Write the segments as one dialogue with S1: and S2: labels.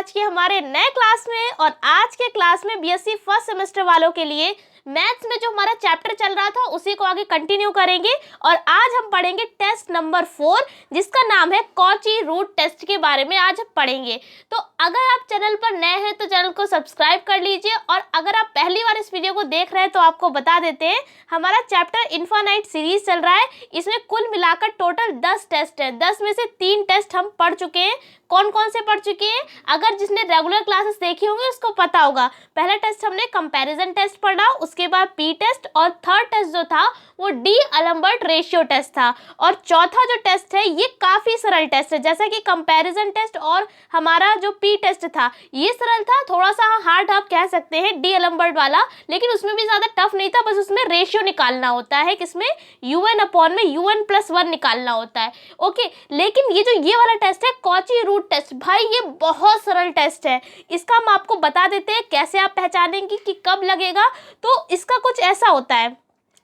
S1: आज के हमारे नए क्लास में। और आज के क्लास में बीएससी फर्स्ट सेमेस्टर वालों के लिए मैथ्स में जो हमारा चैप्टर चल रहा था उसी को आगे कंटिन्यू करेंगे। और आज हम पढ़ेंगे टेस्ट नंबर 4 जिसका नाम है कॉची रूट टेस्ट के बारे में आज हम पढ़ेंगे। तो अगर आप चैनल पर नए हैं तो चैनल को सब्सक्राइब कर लीजिए, और अगर आप पहली बार इस वीडियो को देख रहे हैं तो आपको बता देते हैं हमारा चैप्टर इन्फानाइट सीरीज चल रहा है। इसमें कुल मिलाकर टोटल 10 टेस्ट है। 10 में से 3 टेस्ट हम पढ़ चुके हैं। कौन कौन से पढ़ चुके हैं? अगर जिसने रेगुलर क्लासेस देखी होंगी उसको पता होगा। पहला टेस्ट हमने कंपैरिजन टेस्ट पढ़ा, उसके बाद पी टेस्ट, और थर्ड टेस्ट जो था वो डी अलम्बर्ट रेशियो टेस्ट था। और चौथा जो टेस्ट है ये काफ़ी सरल टेस्ट है, जैसा कि कंपैरिजन टेस्ट और हमारा जो पी टेस्ट था ये सरल था, थोड़ा सा हार्ड आप कह सकते हैं डी अलम्बर्ट वाला, लेकिन उसमें भी ज़्यादा टफ नहीं था। बस उसमें रेशियो निकालना होता है, किसमें? UN अपॉन में UN+1 निकालना होता है। ओके, लेकिन ये वाला टेस्ट है कॉची रूट टेस्ट, भाई ये बहुत सरल टेस्ट है। इसका हम आपको बता देते हैं कैसे आप पहचानेंगे कि कब लगेगा। तो इसका कुछ ऐसा होता है,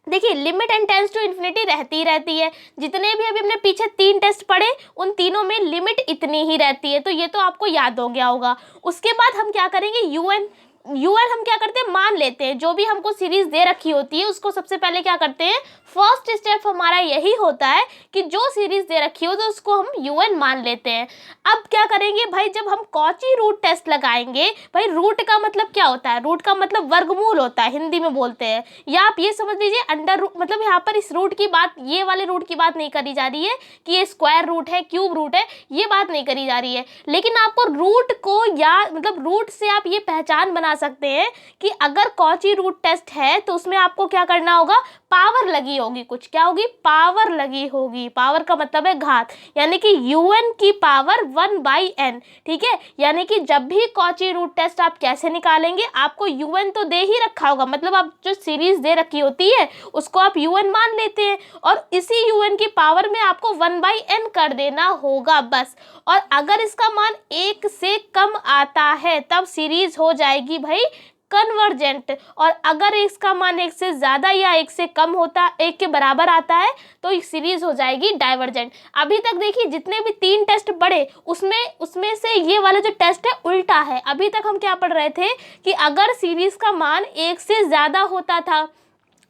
S1: देखिए limit n tends to infinity रहती है। जितने भी अभी हमने पीछे 3 टेस्ट पढ़े उन तीनों में लिमिट इतनी ही रहती है, तो ये तो आपको याद हो गया होगा। उसके बाद हम क्या करेंगे, UN हम क्या करते हैं, मान लेते हैं। जो भी हमको सीरीज दे रखी होती है उसको सबसे पहले क्या करते हैं, फर्स्ट स्टेप हमारा यही होता है कि जो सीरीज दे रखी हो तो उसको हम UN मान लेते हैं। अब क्या करेंगे भाई, जब हम कॉची रूट टेस्ट लगाएंगे, भाई रूट का मतलब क्या होता है? रूट का मतलब वर्गमूल होता है, हिंदी में बोलते हैं। या आप ये समझ लीजिए अंडर रूट, मतलब यहाँ पर इस रूट की बात, ये वाले रूट की बात नहीं करी जा रही है कि ये स्क्वायर रूट है, क्यूब रूट है, ये बात नहीं करी जा रही है। लेकिन आपको रूट को या मतलब रूट से आप ये पहचान बना सकते हैं कि अगर कॉची रूट टेस्ट है तो उसमें आपको क्या करना होगा, पावर लगी होगी कुछ। क्या होगी? पावर लगी होगी। पावर का मतलब है घात, यानी कि UN की पावर 1/n। ठीक है, यानी कि जब भी कॉची रूट टेस्ट आप कैसे निकालेंगे, आपको UN तो दे ही रखा होगा, मतलब आप जो सीरीज दे रखी होती है उसको आप UN मान लेते हैं, और इसी UN की पावर में आपको 1/n कर देना होगा बस। और अगर इसका मान 1 से कम आता है तब सीरीज हो जाएगी भाई कन्वर्जेंट, और अगर इसका मान 1 से ज़्यादा या 1 से कम होता, 1 के बराबर आता है तो सीरीज हो जाएगी डाइवर्जेंट। अभी तक देखिए जितने भी 3 टेस्ट पढ़े उसमें से ये वाला जो टेस्ट है उल्टा है। अभी तक हम क्या पढ़ रहे थे कि अगर सीरीज का मान 1 से ज़्यादा होता था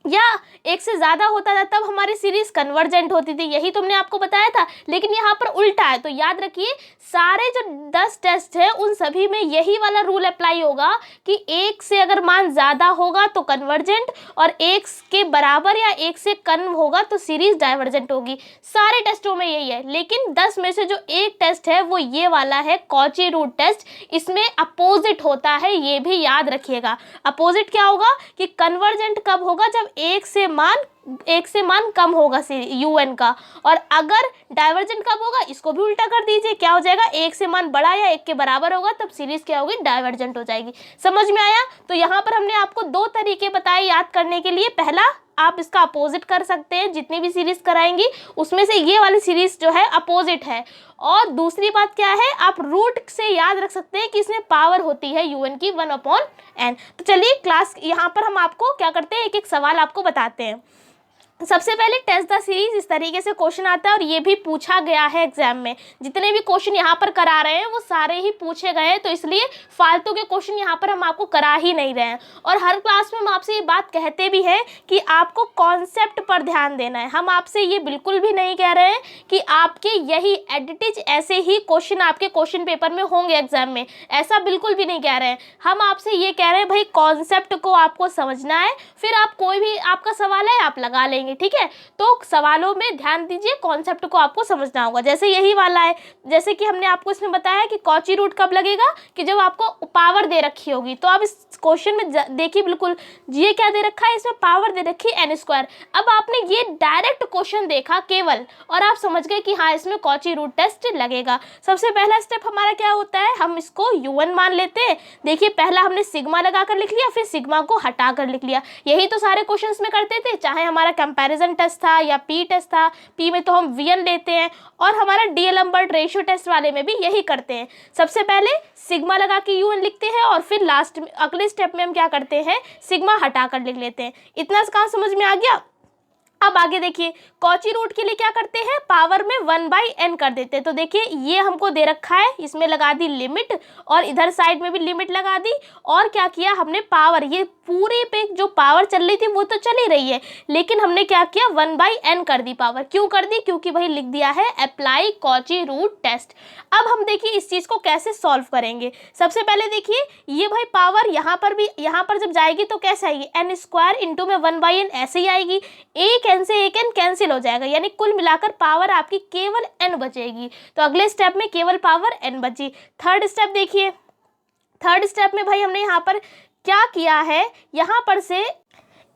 S1: या 1 से ज़्यादा होता था तब हमारी सीरीज कन्वर्जेंट होती थी, यही तुमने आपको बताया था। लेकिन यहाँ पर उल्टा है, तो याद रखिए सारे जो 10 टेस्ट है उन सभी में यही वाला रूल अप्लाई होगा कि 1 से अगर मान ज़्यादा होगा तो कन्वर्जेंट, और 1 के बराबर या 1 से कम होगा तो सीरीज डाइवर्जेंट होगी। सारे टेस्टों में यही है। लेकिन 10 में से जो एक टेस्ट है वो ये वाला है कॉची रूट टेस्ट, इसमें अपोजिट होता है, ये भी याद रखिएगा। अपोजिट क्या होगा कि कन्वर्जेंट कब होगा, जब 1 से मान कम होगा UN का, और अगर डाइवर्जेंट कब होगा, इसको भी उल्टा कर दीजिए। क्या हो जाएगा, 1 से मान बड़ा या 1 के बराबर होगा तब सीरीज क्या होगी, डाइवर्जेंट हो जाएगी। समझ में आया? तो यहाँ पर हमने आपको 2 तरीके बताए याद करने के लिए। पहला, आप इसका अपोजिट कर सकते हैं, जितनी भी सीरीज कराएंगी उसमें से ये वाली सीरीज जो है अपोजिट है। और दूसरी बात क्या है, आप रूट से याद रख सकते हैं कि इसमें पावर होती है UN की 1/n। तो चलिए क्लास यहाँ पर हम आपको क्या करते हैं, एक एक सवाल आपको बताते हैं। सबसे पहले टेस्ट द सीरीज, इस तरीके से क्वेश्चन आता है और ये भी पूछा गया है एग्जाम में। जितने भी क्वेश्चन यहाँ पर करा रहे हैं वो सारे ही पूछे गए हैं, तो इसलिए फालतू के क्वेश्चन यहाँ पर हम आपको करा ही नहीं रहे हैं। और हर क्लास में हम आपसे ये बात कहते भी हैं कि आपको कॉन्सेप्ट पर ध्यान देना है। हम आपसे ये बिल्कुल भी नहीं कह रहे हैं कि आपके यही एडिटिज ऐसे ही क्वेश्चन आपके क्वेश्चन पेपर में होंगे एग्जाम में, ऐसा बिल्कुल भी नहीं कह रहे हैं। हम आपसे ये कह रहे हैं भाई कॉन्सेप्ट को आपको समझना है, फिर आप कोई भी आपका सवाल है आप लगा लेंगे। ठीक है, तो सवालों में ध्यान दीजिए, कॉन्सेप्ट को आपको समझना होगा। जैसे यही वाला है, जैसे कि हमने आपको इसमें बताया कि कॉची रूट कब लगेगा, कि जब आपको पावर दे रखी होगी। तो आप इस क्वेश्चन में देखिए, बिल्कुल ये क्या दे रखा है, इसमें पावर दे रखी है n²। अब आपने ये डायरेक्ट क्वेश्चन देखा केवल, और आप समझ गए कि हाँ इसमें कॉची रूट टेस्ट लगेगा। सबसे पहला स्टेप हमारा क्या होता है, हम इसको UN मान लेते हैं। देखिए पहला हमने सिग्मा लगा कर लिख लिया, फिर सिग्मा को हटा कर लिख लिया। यही तो सारे क्वेश्चन में करते थे, चाहे हमारा कंपैरिजन टेस्ट था या पी टेस्ट था। पी में तो हम VN लेते हैं, और हमारा डी अलम्बर्ट रेशियो टेस्ट वाले में भी यही करते हैं। सबसे पहले सिग्मा लगा के UN लिखते हैं, और फिर लास्ट में अगले स्टेप में हम क्या करते हैं, सिग्मा हटा कर लिख लेते हैं। इतना कहाँ समझ में आ गया? अब आगे देखिए, कॉची रूट के लिए क्या करते हैं, पावर में 1/n कर देते हैं। तो देखिए ये हमको दे रखा है, इसमें लगा दी लिमिट और इधर साइड में भी लिमिट लगा दी, और क्या किया हमने, पावर, ये पूरे पे जो पावर चल रही थी वो तो चल ही रही है, लेकिन हमने क्या किया 1/n कर दी पावर। क्यों कर दी, क्योंकि भाई लिख दिया है अप्लाई कॉची रूट टेस्ट। अब हम देखिए इस चीज़ को कैसे सॉल्व करेंगे। सबसे पहले देखिए ये भाई पावर यहाँ पर भी, यहाँ पर जब जाएगी तो कैसे आएगी, n² इंटू में 1/n ऐसे ही आएगी, एक n से एक n कैंसिल हो जाएगा, यानी कुल मिलाकर पावर आपकी केवल n बचेगी। तो अगले स्टेप में केवल पावर n बची। थर्ड स्टेप देखिए, थर्ड स्टेप में भाई हमने यहाँ पर क्या किया है, यहाँ पर से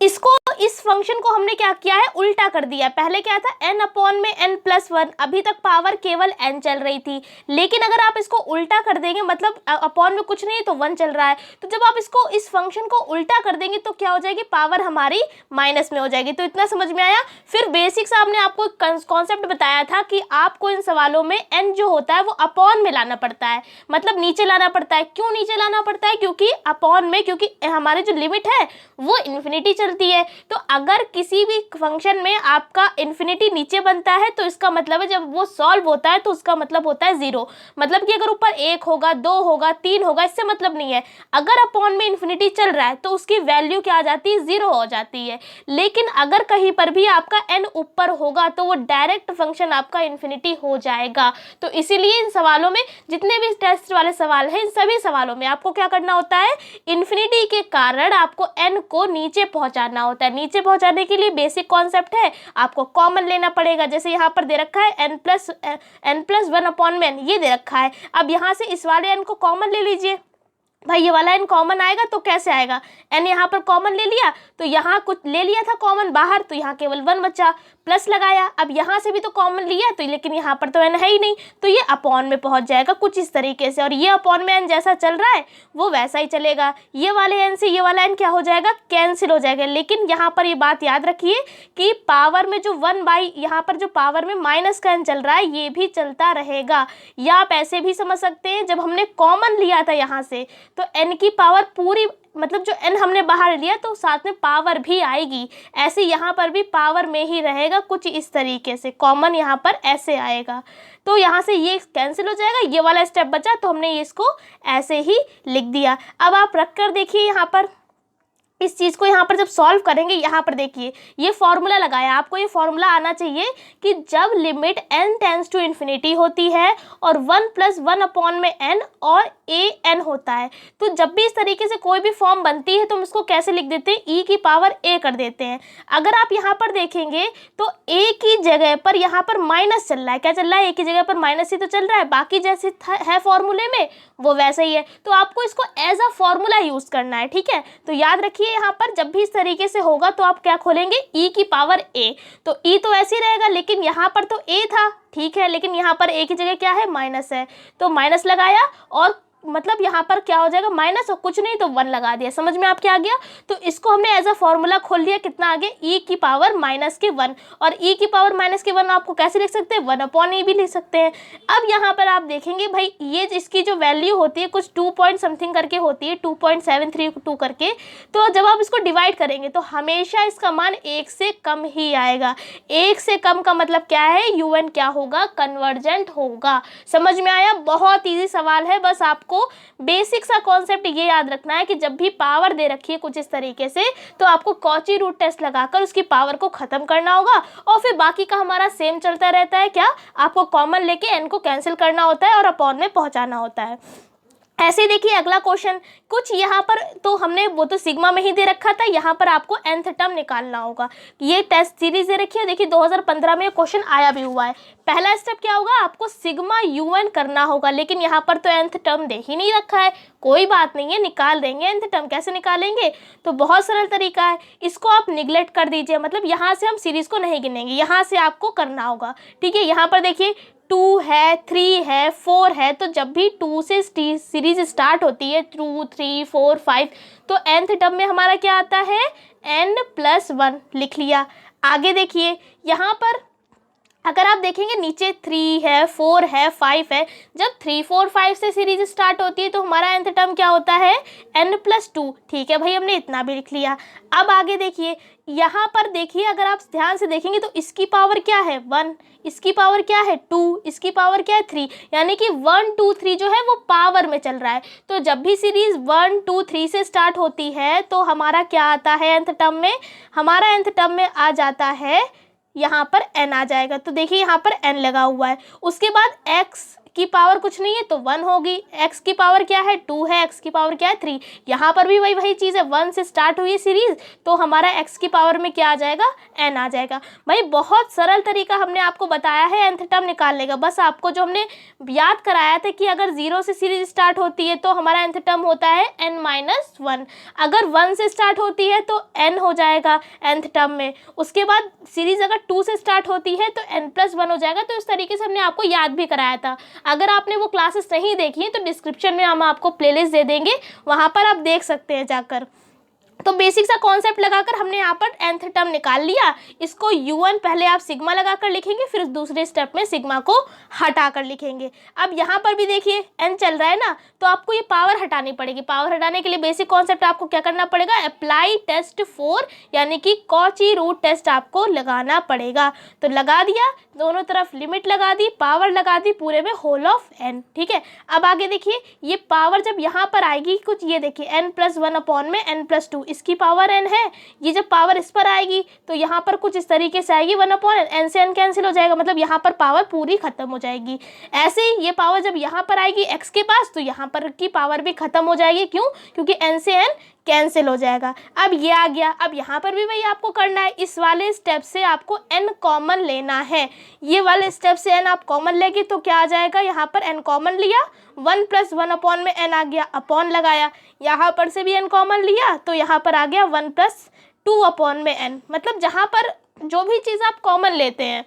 S1: इसको, इस फंक्शन को हमने क्या किया है, उल्टा कर दिया। पहले क्या था, n/n+1, अभी तक पावर केवल n चल रही थी, लेकिन अगर आप इसको उल्टा कर देंगे, मतलब अपॉन में कुछ नहीं तो 1 चल रहा है, तो जब आप इसको, इस फंक्शन को उल्टा कर देंगे तो क्या हो जाएगी, पावर हमारी माइनस में हो जाएगी। तो इतना समझ में आया। फिर बेसिक साहब ने आपको कॉन्सेप्ट बताया था कि आपको इन सवालों में n जो होता है वो अपॉन में लाना पड़ता है, मतलब नीचे लाना पड़ता है। क्यों नीचे लाना पड़ता है, क्योंकि अपॉन में, क्योंकि हमारी जो लिमिट है वो इन्फिनिटी चलती है। तो अगर किसी भी फंक्शन में आपका इन्फिनिटी नीचे बनता है तो इसका मतलब है जब वो सॉल्व होता है तो उसका मतलब होता है 0, मतलब कि अगर ऊपर 1 होगा, 2 होगा, 3 होगा, इससे मतलब नहीं है। अगर अपॉन में इन्फिनिटी चल रहा है तो उसकी वैल्यू क्या आ जाती है, 0 हो जाती है। लेकिन अगर कहीं पर भी आपका n ऊपर होगा तो वो डायरेक्ट फंक्शन आपका इन्फिनिटी हो जाएगा। तो इसीलिए इन सवालों में, जितने भी टेस्ट वाले सवाल हैं, इन सभी सवालों में आपको क्या करना होता है, इन्फिनिटी के कारण आपको n को नीचे पहुंचाना होता है। नीचे पहुंचाने के लिए बेसिक कॉन्सेप्ट है, आपको कॉमन लेना पड़ेगा। जैसे यहाँ पर दे रखा है n+1/n, ये दे रखा है। अब यहाँ से इस वाले n को कॉमन ले लीजिए। भाई ये वाला n कॉमन आएगा तो कैसे आएगा, n यहाँ पर कॉमन ले लिया तो यहाँ कुछ ले लिया था कॉमन बाहर, तो यहाँ केवल 1 बचा, प्लस लगाया। अब यहाँ से भी तो कॉमन लिया तो, लेकिन यहाँ पर तो n है ही नहीं, तो ये अपॉन में पहुँच जाएगा कुछ इस तरीके से। और ये अपॉन में n जैसा चल रहा है वो वैसा ही चलेगा। ये वाले n से ये वाला n क्या हो जाएगा, कैंसिल हो जाएगा। लेकिन यहाँ पर ये बात याद रखिए कि पावर में जो 1/, यहाँ पर जो पावर में माइनस का n चल रहा है ये भी चलता रहेगा। या आप ऐसे भी समझ सकते हैं, जब हमने कॉमन लिया था यहाँ से तो n की पावर पूरी, मतलब जो n हमने बाहर लिया तो साथ में पावर भी आएगी, ऐसे यहाँ पर भी पावर में ही रहेगा कुछ इस तरीके से। कॉमन यहाँ पर ऐसे आएगा तो यहाँ से ये कैंसिल हो जाएगा, ये वाला स्टेप बचा तो हमने इसको ऐसे ही लिख दिया। अब आप रख कर देखिए यहाँ पर इस चीज़ को, यहाँ पर जब सॉल्व करेंगे, यहाँ पर देखिए ये फॉर्मूला लगाया। आपको ये फॉर्मूला आना चाहिए कि जब limit n tends to infinity होती है और 1+1/n और an होता है, तो जब भी इस तरीके से कोई भी फॉर्म बनती है तो हम इसको कैसे लिख देते हैं, e की पावर a कर देते हैं। अगर आप यहाँ पर देखेंगे तो a की जगह पर यहाँ पर माइनस चल रहा है। क्या चल रहा है, a की जगह पर माइनस ही तो चल रहा है, बाकी जैसे है फॉर्मूले में वो वैसे ही है। तो आपको इसको एज अ फॉर्मूला यूज़ करना है, ठीक है। तो याद रखिए यहाँ पर जब भी इस तरीके से होगा तो आप क्या खोलेंगे, e की पावर a। तो e तो ऐसे ही रहेगा, लेकिन यहाँ पर तो a था, ठीक है, लेकिन यहाँ पर a की जगह क्या है, माइनस है, तो माइनस लगाया और मतलब यहाँ पर क्या हो जाएगा, माइनस और कुछ नहीं तो 1 लगा दिया। समझ में आपके आ गया। तो इसको हमने एज अ फॉर्मूला खोल लिया, कितना आगे, e की पावर -1। और e की पावर -1 आपको कैसे लिख सकते हैं, 1/e भी लिख सकते हैं। अब यहाँ पर आप देखेंगे भाई ये इसकी जो वैल्यू होती है कुछ 2 पॉइंट समथिंग करके होती है, 2.732 करके। तो जब आप इसको डिवाइड करेंगे तो हमेशा इसका मान 1 से कम ही आएगा। 1 से कम का मतलब क्या है, un क्या होगा, कन्वर्जेंट होगा। समझ में आया, बहुत ईजी सवाल है। बस आपको बेसिक सा कॉन्सेप्ट ये याद रखना है कि जब भी पावर दे रखी है कुछ इस तरीके से तो आपको कॉची रूट टेस्ट लगाकर उसकी पावर को खत्म करना होगा, और फिर बाकी का हमारा सेम चलता रहता है। क्या, आपको कॉमन लेके n को कैंसिल करना होता है और अपॉन में पहुंचाना होता है। ऐसे ही देखिए अगला क्वेश्चन, कुछ यहाँ पर तो हमने वो तो सिग्मा में ही दे रखा था, यहाँ पर आपको nth टर्म निकालना होगा। ये टेस्ट सीरीज दे रखी है, देखिए 2015 में क्वेश्चन आया भी हुआ है। पहला स्टेप क्या होगा, आपको सिग्मा un करना होगा, लेकिन यहाँ पर तो nth टर्म दे ही नहीं रखा है। कोई बात नहीं है, निकाल देंगे nth टर्म। कैसे निकालेंगे, तो बहुत सरल तरीका है, इसको आप निगलेक्ट कर दीजिए, मतलब यहाँ से हम सीरीज को नहीं गिनेंगे, यहाँ से आपको करना होगा, ठीक है। यहाँ पर देखिए 2 है, 3 है, 4 है, तो जब भी 2 से सीरीज स्टार्ट होती है 2, 3, 4, 5, तो nth टर्म में हमारा क्या आता है, n+1 लिख लिया। आगे देखिए यहाँ पर अगर आप देखेंगे नीचे 3 है, 4 है, 5 है, जब 3, 4, 5 से सीरीज स्टार्ट होती है तो हमारा nth टर्म क्या होता है, n+2। ठीक है भाई, हमने इतना भी लिख लिया। अब आगे देखिए, यहाँ पर देखिए, अगर आप ध्यान से देखेंगे तो इसकी पावर क्या है 1, इसकी पावर क्या है 2, इसकी पावर क्या है 3, यानी कि 1, 2, 3 जो है वो पावर में चल रहा है। तो जब भी सीरीज 1, 2, 3 से स्टार्ट होती है तो हमारा क्या आता है nth टर्म में, हमारा nth टर्म में आ जाता है, यहाँ पर n आ जाएगा। तो देखिए यहाँ पर n लगा हुआ है। उसके बाद x की पावर कुछ नहीं है तो 1 होगी, x की पावर क्या है 2 है, x की पावर क्या है 3। यहाँ पर भी वही चीज़ है, 1 से स्टार्ट हुई है सीरीज तो हमारा x की पावर में क्या आ जाएगा, n आ जाएगा। भाई बहुत सरल तरीका हमने आपको बताया है nth टर्म निकालने का। बस आपको जो हमने याद कराया था कि अगर 0 से सीरीज स्टार्ट होती है तो हमारा nth टर्म होता है n-1, अगर 1 से स्टार्ट होती है तो n हो जाएगा nth टर्म में। उसके बाद सीरीज अगर 2 से स्टार्ट होती है तो n+1 हो जाएगा। तो इस तरीके से हमने आपको याद भी कराया था। अगर आपने वो क्लासेस नहीं देखी हैं तो डिस्क्रिप्शन में हम आपको प्लेलिस्ट दे देंगे, वहाँ पर आप देख सकते हैं जाकर। तो बेसिक सा कॉन्सेप्ट लगाकर हमने यहाँ पर nth टर्म निकाल लिया। इसको u1 पहले आप सिग्मा लगाकर लिखेंगे, फिर दूसरे स्टेप में सिग्मा को हटाकर लिखेंगे। अब यहाँ पर भी देखिए n चल रहा है ना, तो आपको ये पावर हटानी पड़ेगी। पावर हटाने के लिए बेसिक कॉन्सेप्ट आपको क्या करना पड़ेगा, अप्लाई टेस्ट 4 यानी कि कॉची रूट टेस्ट आपको लगाना पड़ेगा। तो लगा दिया, दोनों तरफ लिमिट लगा दी, पावर लगा दी पूरे में होल ऑफ n। ठीक है, अब आगे देखिए, ये पावर जब यहाँ पर आएगी कुछ, ये देखिए n+1 अपॉन में n+2, इसकी पावर n है। ये जब पावर इस पर आएगी तो यहाँ पर कुछ इस तरीके से आएगी, 1 अपॉन n से n कैंसिल हो जाएगा, मतलब यहाँ पर पावर पूरी खत्म हो जाएगी। ऐसे ही ये पावर जब यहाँ पर आएगी x के पास तो यहाँ पर की पावर भी खत्म हो जाएगी। क्यों, क्योंकि n से n कैंसिल हो जाएगा। अब ये आ गया, अब यहाँ पर भी वही आपको करना है। इस वाले स्टेप से आपको n कॉमन लेना है। ये वाले स्टेप से n आप कॉमन लेंगे तो क्या आ जाएगा, यहाँ पर n कॉमन लिया, 1+1 अपॉन में n आ गया, अपॉन लगाया। यहाँ पर से भी n कॉमन लिया तो यहाँ पर आ गया 1+2 अपॉन में n। मतलब जहाँ पर जो भी चीज़ आप कॉमन लेते हैं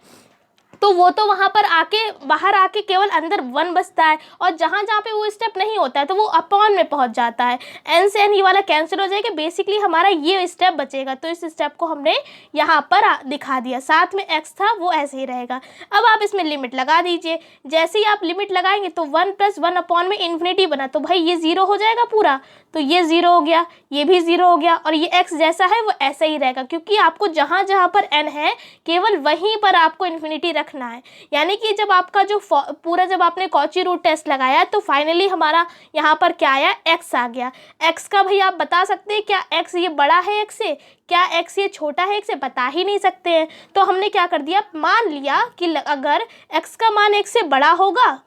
S1: तो वो तो वहाँ पर आके बाहर आके केवल अंदर 1 बचता है, और जहाँ जहाँ पे वो स्टेप नहीं होता है तो वो अपॉन में पहुँच जाता है। n से n ये वाला कैंसिल हो जाएगा, बेसिकली हमारा ये स्टेप बचेगा। तो इस स्टेप को हमने यहाँ पर दिखा दिया, साथ में x था वो ऐसे ही रहेगा। अब आप इसमें लिमिट लगा दीजिए। जैसे ही आप लिमिट लगाएंगे तो 1+1 अपॉन में इन्फिनिटी बना, तो भाई ये 0 हो जाएगा पूरा, तो ये 0 हो गया, ये भी 0 हो गया, और ये x जैसा है वो ऐसा ही रहेगा, क्योंकि आपको जहाँ जहाँ पर n है केवल वहीं पर आपको इन्फिनिटी रखना है। यानी कि जब आपका जो पूरा जब आपने कॉची रूट टेस्ट लगाया तो फाइनली हमारा यहाँ पर क्या आया, x आ गया। x का भाई आप बता सकते हैं क्या x ये बड़ा है x से, क्या x ये छोटा है x से, बता ही नहीं सकते हैं। तो हमने क्या कर दिया, मान लिया कि अगर x का मान x से बड़ा होगा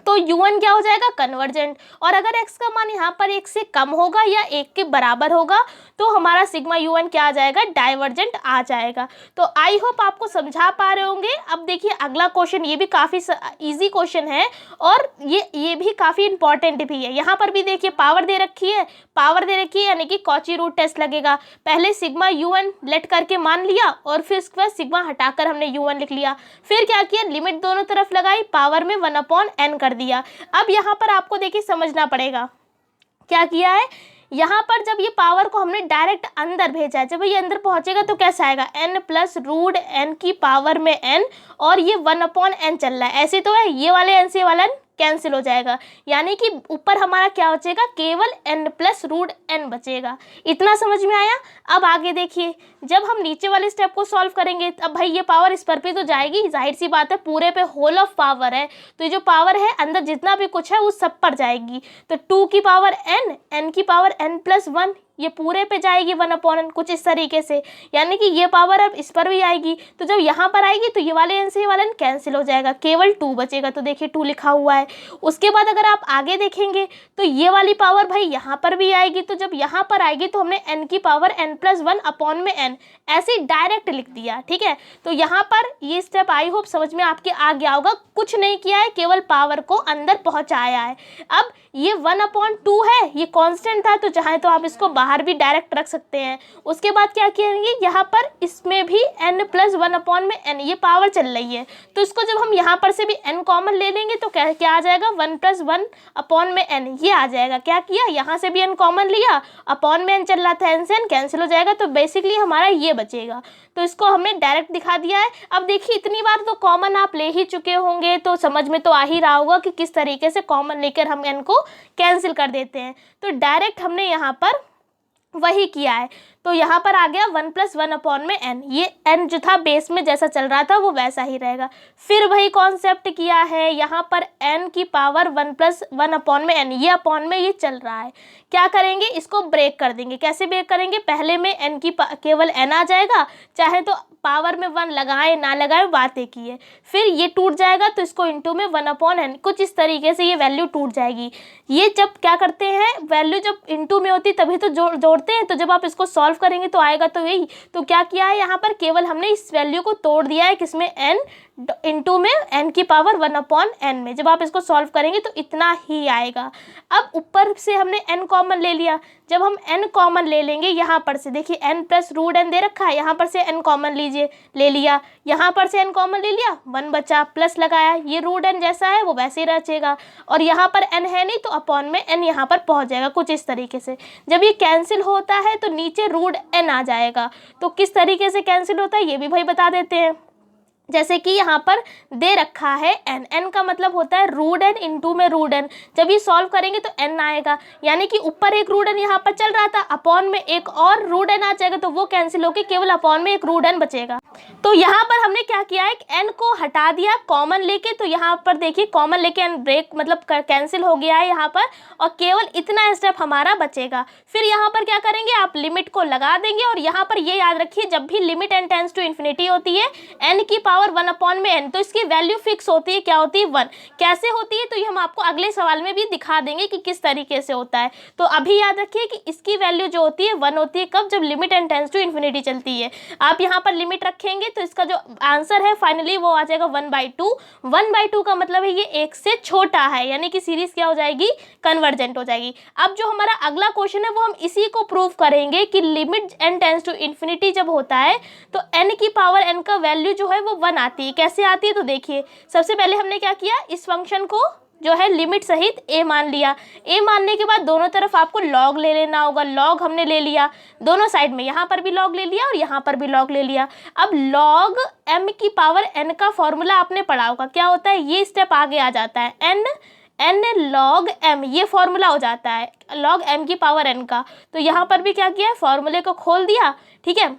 S1: तो u1 क्या हो जाएगा, कन्वर्जेंट, और अगर x का मान यहाँ पर 1 से कम होगा या 1 के बराबर होगा तो हमारा सिग्मा u1 क्या आ जाएगा, डाइवर्जेंट आ जाएगा। तो आई होप आपको समझा पा रहे होंगे। अब देखिए अगला क्वेश्चन, ये भी काफ़ी इजी क्वेश्चन है और ये भी काफ़ी इंपॉर्टेंट भी है। यहाँ पर भी देखिए पावर दे रखी है, यानी कि कॉची रूट टेस्ट लगेगा। पहले सिग्मा u1 लेट करके मान लिया और फिर इसके बाद सिग्मा हटाकर हमने u1 लिख लिया। फिर क्या किया, लिमिट दोनों तरफ लगाई, पावर में 1 अपॉन n कर दिया। अब यहाँ पर आपको देखिए समझना पड़ेगा क्या किया है। यहाँ पर जब ये पावर को हमने डायरेक्ट अंदर भेजा है, जब ये अंदर पहुँचेगा तो कैसा आएगा, n+√n की पावर में n, और ये 1 अपॉन n चल रहा है, ऐसे तो है, ये वाले n से ये वाला n कैंसिल हो जाएगा, यानी कि ऊपर हमारा क्या बचेगा, केवल n+√n बचेगा। इतना समझ में आया। अब आगे देखिए, जब हम नीचे वाले स्टेप को सॉल्व करेंगे अब भाई ये पावर इस पर भी तो जाएगी, जाहिर सी बात है, पूरे पे होल ऑफ पावर है, तो ये जो पावर है अंदर जितना भी कुछ है वो सब पर जाएगी। तो 2 की पावर n, n की पावर n+1, ये पूरे पे जाएगी 1 अपॉन n, कुछ इस तरीके से, यानी कि ये पावर अब इस पर भी आएगी। तो जब यहाँ पर आएगी तो ये वाले n से ये वाला n कैंसिल हो जाएगा, केवल 2 बचेगा। तो देखिए 2 लिखा हुआ है। उसके बाद अगर आप आगे देखेंगे तो ये वाली पावर भाई यहाँ पर भी आएगी, तो जब यहाँ पर आएगी तो हमने n की पावर n+1 अपॉन में n ऐसे डायरेक्ट लिख दिया। ठीक है, तो यहाँ पर ये स्टेप आई होप समझ में आपके आ गया होगा। कुछ नहीं किया है, केवल पावर को अंदर पहुँचाया है। अब ये 1/2 है, ये कांस्टेंट था तो चाहे तो आप इसको बाहर भी डायरेक्ट रख सकते हैं। उसके बाद क्या करेंगे, यहाँ पर इसमें भी n + 1/n ये पावर चल रही है, तो इसको जब हम यहाँ पर से भी n कॉमन ले लेंगे तो क्या आ जाएगा, 1 + 1/n ये आ जाएगा। क्या किया, यहाँ से भी n कॉमन लिया, अपॉन में n चल रहा था, n से n कैंसिल हो जाएगा, तो बेसिकली हमारा ये बचेगा। तो इसको हमने डायरेक्ट दिखा दिया है। अब देखिए इतनी बार तो कॉमन आप ले ही चुके होंगे, तो समझ में तो आ ही रहा होगा कि किस तरीके से कॉमन लेकर हम n को कैंसिल कर देते हैं। तो डायरेक्ट हमने यहाँ पर वही किया है, तो यहाँ पर आ गया 1 + 1/n। ये n जो था बेस में जैसा चल रहा था वो वैसा ही रहेगा। फिर वही कॉन्सेप्ट किया है, यहाँ पर n की पावर 1 + 1/n, ये अपॉन में ये चल रहा है। क्या करेंगे, इसको ब्रेक कर देंगे। कैसे ब्रेक करेंगे, पहले में n की केवल n आ जाएगा, चाहे तो पावर में 1 लगाए ना लगाए बात एक ही है। फिर ये टूट जाएगा तो इसको इंटू में 1/n, कुछ इस तरीके से ये वैल्यू टूट जाएगी। ये जब क्या करते हैं, वैल्यू जब इंटू में होती तभी तो जोड़ते हैं, तो जब आप इसको सॉल्व करेंगे तो आएगा तो यही। तो क्या किया है, यहाँ पर केवल हमने इस वैल्यू को तोड़ दिया है, किसमें, n इंटू में n की पावर 1/n में। जब आप इसको सॉल्व करेंगे तो इतना ही आएगा। अब ऊपर से हमने n कॉमन ले लिया, जब हम n कॉमन ले लेंगे यहाँ पर से, देखिए n + √n दे रखा है, यहाँ पर से n कॉमन लीजिए, ले लिया, यहाँ पर से n कॉमन ले लिया, 1 बचा, प्लस लगाया, ये √n जैसा है वो वैसे ही रचेगा, और यहाँ पर n है नहीं तो अपॉन में n यहाँ पर पहुँच जाएगा कुछ इस तरीके से। जब ये कैंसिल होता है तो नीचे √n आ जाएगा। तो किस तरीके से कैंसिल होता है ये भी भाई बता देते हैं। जैसे कि यहाँ पर दे रखा है n का मतलब होता है √n इंटू में √n। जब ये सॉल्व करेंगे तो n आएगा, यानी कि ऊपर एक √n यहाँ पर चल रहा था, अपॉन में एक और √n आ जाएगा, तो वो कैंसिल होकर केवल अपॉन में एक √n बचेगा। तो यहाँ पर हमने क्या किया है, n को हटा दिया कॉमन लेके, तो यहाँ पर देखिए कॉमन लेके n ब्रेक मतलब कैंसिल हो गया है यहाँ पर, और केवल इतना स्टेप हमारा बचेगा। फिर यहाँ पर क्या करेंगे, आप लिमिट को लगा देंगे, और यहाँ पर ये याद रखिए जब भी limit n tends to infinity होती है, n की पावर 1/n, तो इसकी वैल्यू फिक्स होती है, क्या होती है, 1। कैसे होती है तो ये हम आपको अगले सवाल में भी दिखा देंगे कि किस तरीके से होता है। तो अभी याद रखिए कि इसकी वैल्यू जो होती है 1 होती है, कब, जब limit n tends to infinity चलती है। आप यहाँ पर लिमिट रखेंगे तो इसका जो आंसर है फाइनली वो आ जाएगा 1/2। 1/2 का मतलब है ये 1 से छोटा है, यानी कि सीरीज क्या हो जाएगी, कन्वर्जेंट हो जाएगी। अब जो हमारा अगला क्वेश्चन है वो हम इसी को प्रूव करेंगे कि limit n tends to infinity जब होता है तो n की पावर n का वैल्यू जो है वो 1 आती है। कैसे आती है तो देखिए, सबसे पहले हमने क्या किया, इस फंक्शन को जो है लिमिट सहित a मान लिया। a मानने के बाद दोनों तरफ आपको log ले लेना होगा। log हमने ले लिया दोनों साइड में, यहाँ पर भी log ले लिया और यहाँ पर भी log ले लिया। अब log m की पावर n का फॉर्मूला आपने पढ़ा होगा, क्या होता है, ये स्टेप आगे आ जाता है, n log m, ये फॉर्मूला हो जाता है log m की पावर n का। तो यहाँ पर भी क्या किया है, फॉर्मूले को खोल दिया, ठीक है।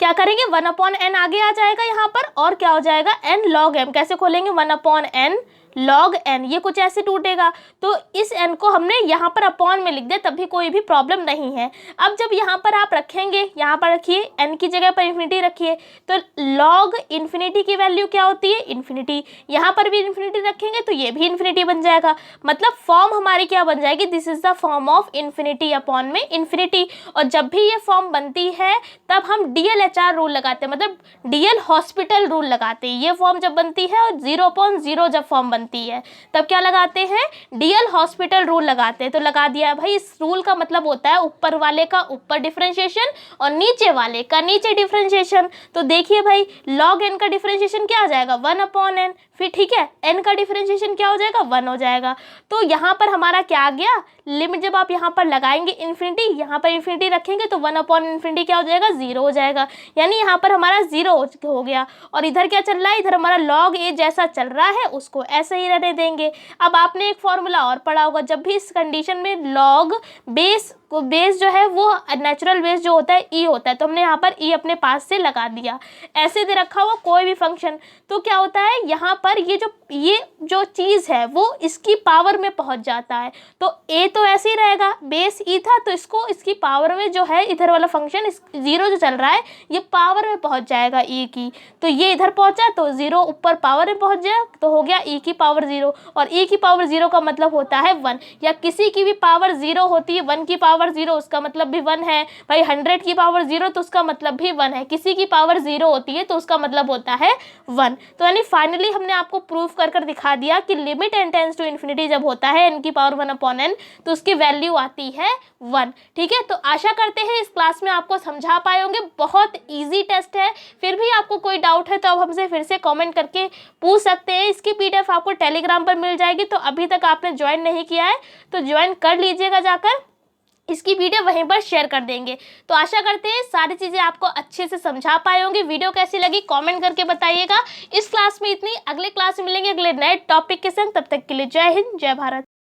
S1: क्या करेंगे, 1/n आगे आ जाएगा यहाँ पर, और क्या हो जाएगा, n log m। कैसे खोलेंगे, 1/n log n, ये कुछ ऐसे टूटेगा, तो इस n को हमने यहाँ पर अपॉन में लिख दिया, तब भी कोई भी प्रॉब्लम नहीं है। अब जब यहाँ पर आप रखेंगे, यहाँ पर रखिए n की जगह पर इन्फिनिटी रखिए, तो log इन्फिनिटी की वैल्यू क्या होती है, इन्फिनिटी। यहाँ पर भी इन्फिनिटी रखेंगे तो ये भी इन्फिनिटी बन जाएगा, मतलब फॉर्म हमारी क्या बन जाएगी, this is the form of infinity upon में इन्फिनिटी। और जब भी ये फॉर्म बनती है तब हम DLHR रूल लगाते हैं, मतलब DL हॉस्पिटल रूल लगाते हैं। ये फॉर्म जब बनती है और 0/0 जब फॉर्म बनती है तब क्या लगाते हैं, DL हॉस्पिटल रूल लगाते हैं। तो लगा दिया भाई, इस रूल का मतलब होता है ऊपर वाले का ऊपर डिफरेंशिएशन और नीचे वाले का नीचे डिफरेंशिएशन। तो देखिए भाई, log n का डिफरेंशिएशन क्या आ जाएगा, 1/n, फिर ठीक है n का डिफरेंशिएशन क्या हो जाएगा, 1 हो जाएगा। तो यहाँ पर हमारा क्या आ गया, लिमिट जब आप यहाँ पर लगाएंगे इन्फिनिटी, यहाँ पर इन्फिनिटी रखेंगे तो 1/∞ क्या हो जाएगा, 0 हो जाएगा, यानी यहाँ पर हमारा 0 हो गया। और इधर क्या चल रहा है, इधर हमारा log a जैसा चल रहा है उसको ऐसे ही रहने देंगे। अब आपने एक फॉर्मूला और पढ़ा होगा, जब भी इस कंडीशन में log बेस जो है वो नेचुरल बेस जो होता है e होता है, तो हमने यहाँ पर e अपने पास से लगा दिया। ऐसे दे रखा हुआ कोई भी फंक्शन, तो क्या होता है यहाँ पर ये जो चीज़ है वो इसकी पावर में पहुँच जाता है। तो a तो ऐसे ही रहेगा, बेस e था तो इसको इसकी पावर में जो है इधर वाला फंक्शन 0 जो चल रहा है ये पावर में पहुँच जाएगा e की। तो ये इधर पहुँचा तो 0 ऊपर पावर में पहुँच जाए तो हो गया e की पावर 0, और e की पावर 0 का मतलब होता है 1, या किसी की भी पावर 0 होती है, 1 की पावर 0 उसका मतलब भी 1 है भाई, 100 की पावर 0 तो उसका मतलब भी 1 है, किसी की पावर 0 होती है तो उसका मतलब होता है 1। तो यानी फाइनली हमने आपको प्रूफ कर कर दिखा दिया कि limit n tends to infinity जब होता है n की पावर 1/n तो उसकी वैल्यू आती है 1। ठीक है, तो आशा करते हैं इस क्लास में आपको समझा पाए होंगे। बहुत ईजी टेस्ट है, फिर भी आपको कोई डाउट है तो आप हमसे फिर से कमेंट करके पूछ सकते हैं। इसकी पीडीएफ आपको टेलीग्राम पर मिल जाएगी, तो अभी तक आपने ज्वाइन नहीं किया है तो ज्वाइन कर लीजिएगा जाकर, इसकी वीडियो वहीं पर शेयर कर देंगे। तो आशा करते हैं सारी चीज़ें आपको अच्छे से समझा पाए होंगे। वीडियो कैसी लगी कमेंट करके बताइएगा। इस क्लास में इतनी, अगले क्लास में मिलेंगे अगले नए टॉपिक के संग। तब तक के लिए जय हिंद, जय भारत।